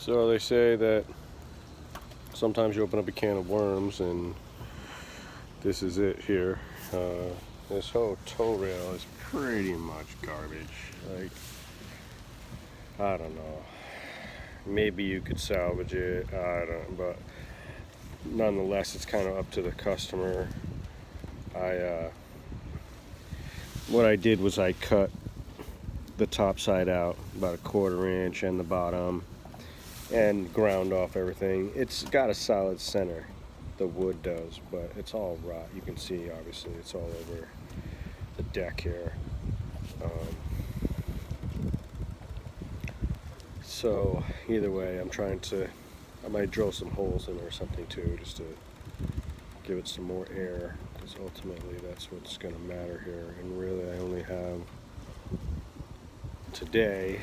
So they say that sometimes you open up a can of worms, and this is it here. This whole toe rail is pretty much garbage. Like, I don't know. Maybe you could salvage it, I don't, but nonetheless, it's kind of up to the customer. What I did was I cut the top side out about 1/4 inch and the bottom, and ground off everything. It's got a solid center, the wood does, but it's all rot. You can see, obviously, it's all over the deck here. So either way, I might drill some holes in it or something too, just to give it some more air, because ultimately that's what's going to matter here. And really, I only have today,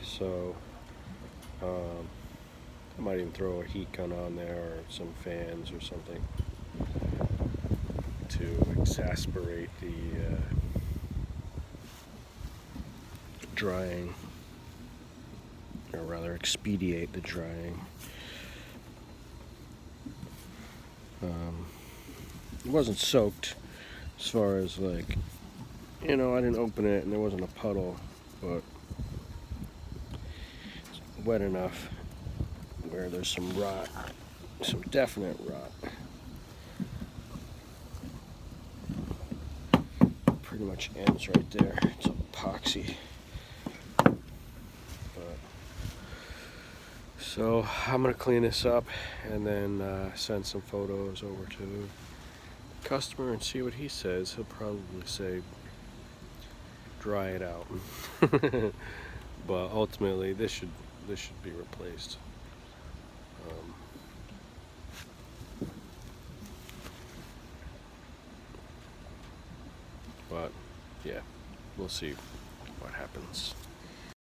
so I might even throw a heat gun on there or some fans or something to exasperate the drying, or rather expedite the drying. It wasn't soaked as far as, like, I didn't open it and there wasn't a puddle, but it's wet enough where there's some rot, some definite rot. Pretty much ends right there. It's epoxy. So I'm gonna clean this up and then send some photos over to the customer and see what he says. He'll probably say dry it out, but ultimately this should be replaced. But yeah, we'll see what happens.